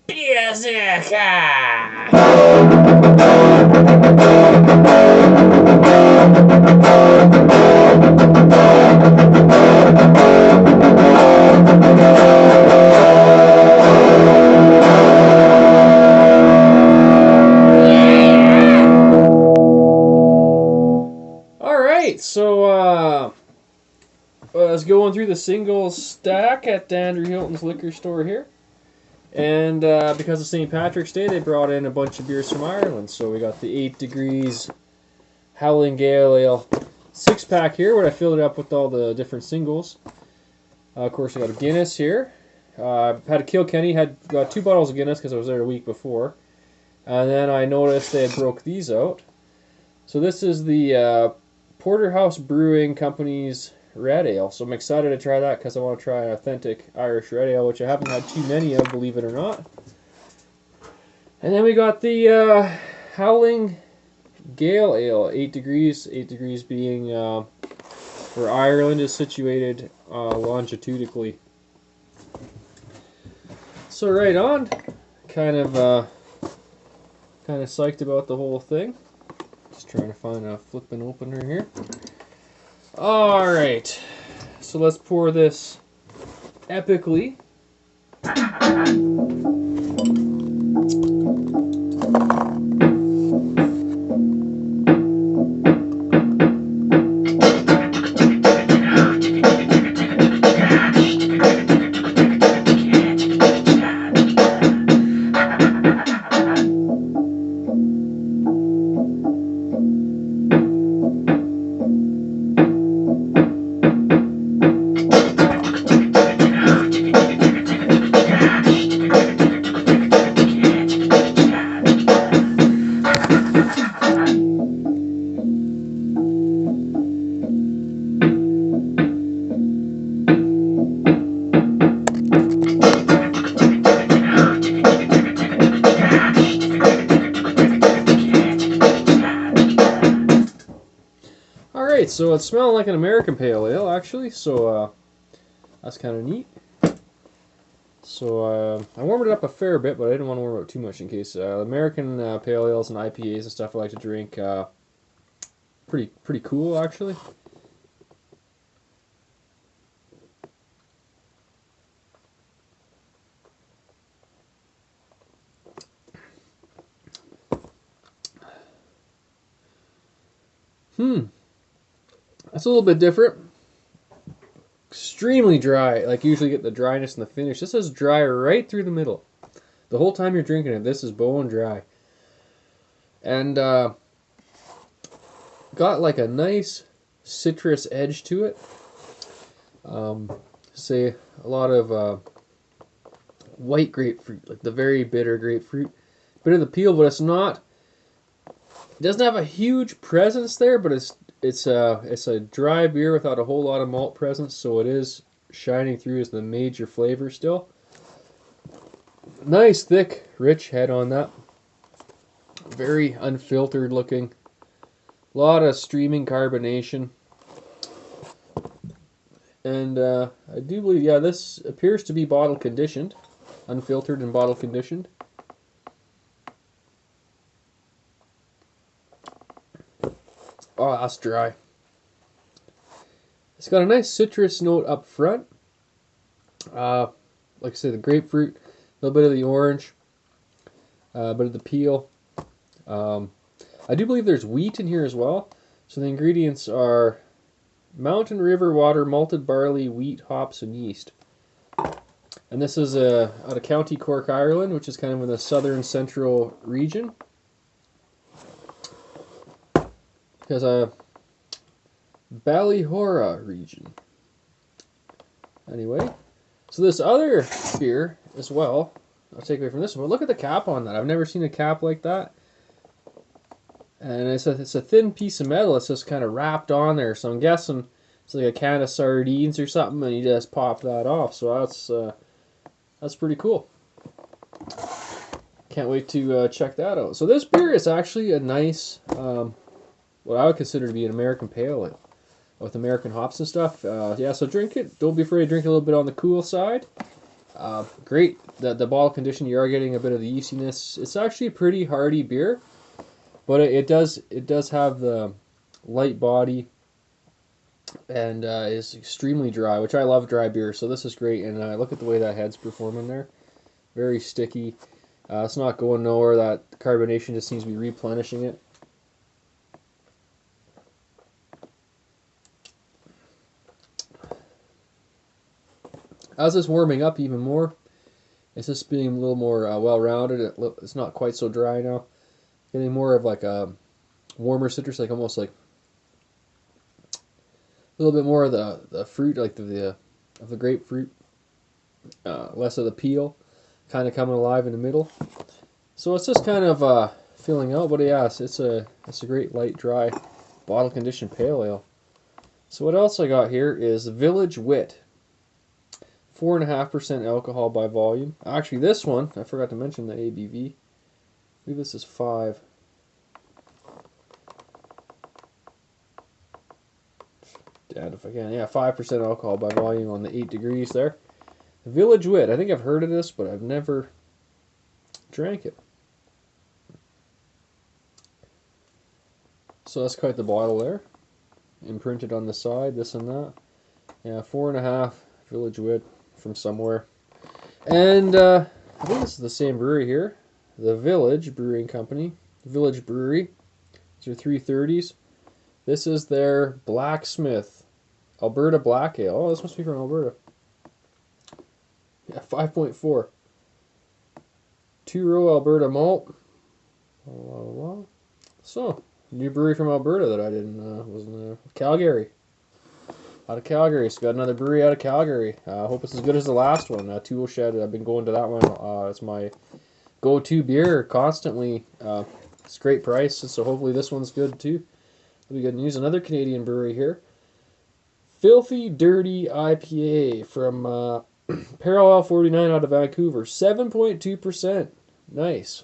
Beerzerker! Alright, so I was going through the singles stack at Andrew Hilton's liquor store here. And because of St. Patrick's Day, they brought in a bunch of beers from Ireland. So we got the 8 Degrees Howling Gale Ale 6-pack here, where I filled it up with all the different singles. Of course, I got a Guinness here. Had a Kilkenny, got 2 bottles of Guinness because I was there a week before. And then I noticed they had broke these out. So this is the Porterhouse Brewing Company's Red Ale. So I'm excited to try that because I want to try an authentic Irish Red Ale, which I haven't had too many of, believe it or not. And then we got the Howling Gale Ale, 8 degrees. 8 degrees being where Ireland is situated longitudinally. So right on, kind of psyched about the whole thing. Just trying to find a flipping opener here. Alright, so let's pour this epically. Alright, so it's smelling like an American Pale Ale, actually, so that's kind of neat. So I warmed it up a fair bit, but I didn't want to warm it up too much in case. American Pale Ales and IPAs and stuff I like to drink, pretty cool, actually. That's a little bit different. Extremely dry. Like, usually get the dryness in the finish. This is dry right through the middle. The whole time you're drinking it, this is bone dry. And got like a nice citrus edge to it. Say a lot of white grapefruit, like the very bitter grapefruit. Bit of the peel, but it's not. It doesn't have a huge presence there, but it's a dry beer without a whole lot of malt presence, so it is shining through as the major flavor still. Nice, thick, rich head on that. Very unfiltered looking. A lot of streaming carbonation. And I do believe, yeah, this appears to be bottle conditioned. Unfiltered and bottle conditioned. Oh, that's dry. It's got a nice citrus note up front. Like I say, the grapefruit, a little bit of the orange, a bit of the peel. I do believe there's wheat in here as well. So the ingredients are mountain river water, malted barley, wheat, hops, and yeast. And this is out of County Cork, Ireland, which is kind of in the southern central region. Because Ballihora region. Anyway, so this other beer as well, I'll take away from this one, but look at the cap on that. I've never seen a cap like that. And it's a thin piece of metal. It's just kind of wrapped on there. So I'm guessing it's like a can of sardines or something, and you just pop that off. So that's pretty cool. Can't wait to check that out. So this beer is actually a nice, what I would consider to be an American Pale Ale with American hops and stuff. Yeah, so drink it. Don't be afraid to drink a little bit on the cool side. Great. The bottle condition, you are getting a bit of the yeastiness. It's actually a pretty hearty beer, but it does have the light body and is extremely dry, which I love dry beer. So this is great. And look at the way that head's performing there. Very sticky. It's not going nowhere. That carbonation just seems to be replenishing it. As it's warming up even more, it's just being a little more well-rounded. It's not quite so dry now. Getting more of like a warmer citrus, like almost like a little bit more of the fruit, like the grapefruit. Less of the peel, kind of coming alive in the middle. So it's just kind of filling out. But yeah, it's a great light, dry, bottle conditioned pale ale. So what else I got here is Village Wit. 4.5% alcohol by volume. Actually, this one, I forgot to mention the ABV. I believe this is 5. Damn if I can. Yeah, 5% alcohol by volume on the 8 degrees there. Village Wit. I think I've heard of this, but I've never drank it. So that's quite the bottle there. Imprinted on the side, this and that. Yeah, 4.5 Village Wit from somewhere. And I think this is the same brewery here. The Village Brewing Company. Village Brewery. These are 330s. This is their Blacksmith Alberta Black Ale. Oh, this must be from Alberta. Yeah, 5.4. 2-row Alberta malt. So, new brewery from Alberta that I didn't was in Calgary. Out of Calgary. So got another brewery out of Calgary. I hope it's as good as the last one. Tool Shed. I've been going to that one. It's my go-to beer constantly. It's a great price. So hopefully this one's good too. We got news. Another Canadian brewery here. Filthy Dirty IPA from Parallel 49 out of Vancouver. 7.2%. Nice.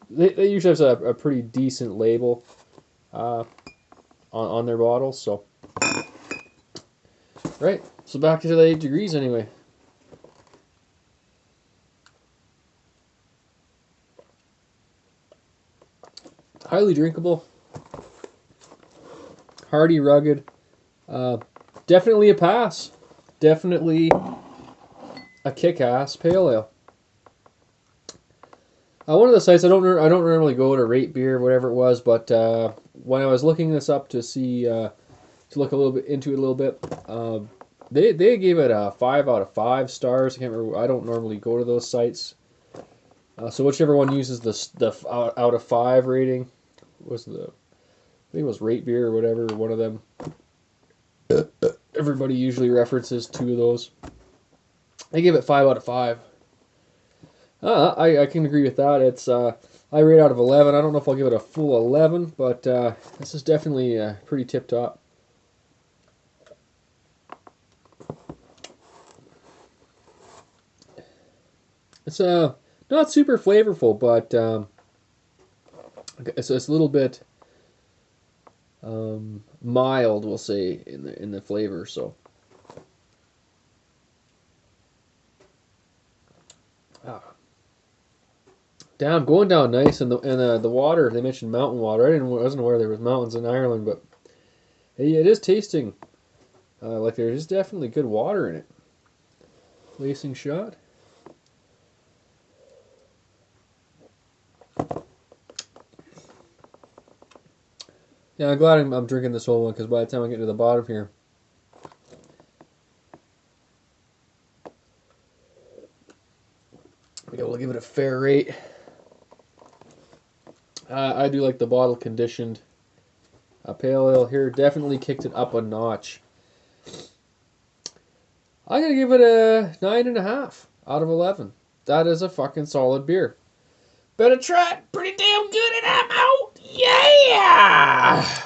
They usually have a pretty decent label on their bottles. So. Right, so back to the 8 degrees anyway. Highly drinkable. Hearty, rugged. Definitely a pass. Definitely a kick-ass pale ale. One of the sites, I don't normally go to rate beer, whatever it was, but when I was looking this up to see, to look a little bit into it a little bit, they gave it a 5 out of 5 stars. I can't remember. I don't normally go to those sites, so whichever one uses the out of 5 rating was I think it was Rate Beer or whatever. One of them. Everybody usually references 2 of those. They give it 5 out of 5. I can agree with that. It's I rate out of 11. I don't know if I'll give it a full 11, but this is definitely pretty tip top. It's not super flavorful, but it's a little bit mild, we'll say, in the flavor. So, damn, going down nice, and the water. They mentioned mountain water. I wasn't aware there was mountains in Ireland, but hey, it is tasting like there's definitely good water in it. Lacing shot. Yeah, I'm glad I'm drinking this whole one, because by the time I get to the bottom here, I'll be able to give it a fair rate. I do like the bottle conditioned pale ale here. Definitely kicked it up a notch. I'm going to give it a 9.5 out of 11. That is a fucking solid beer. Better try it. Pretty damn good, and I'm out. Yeah!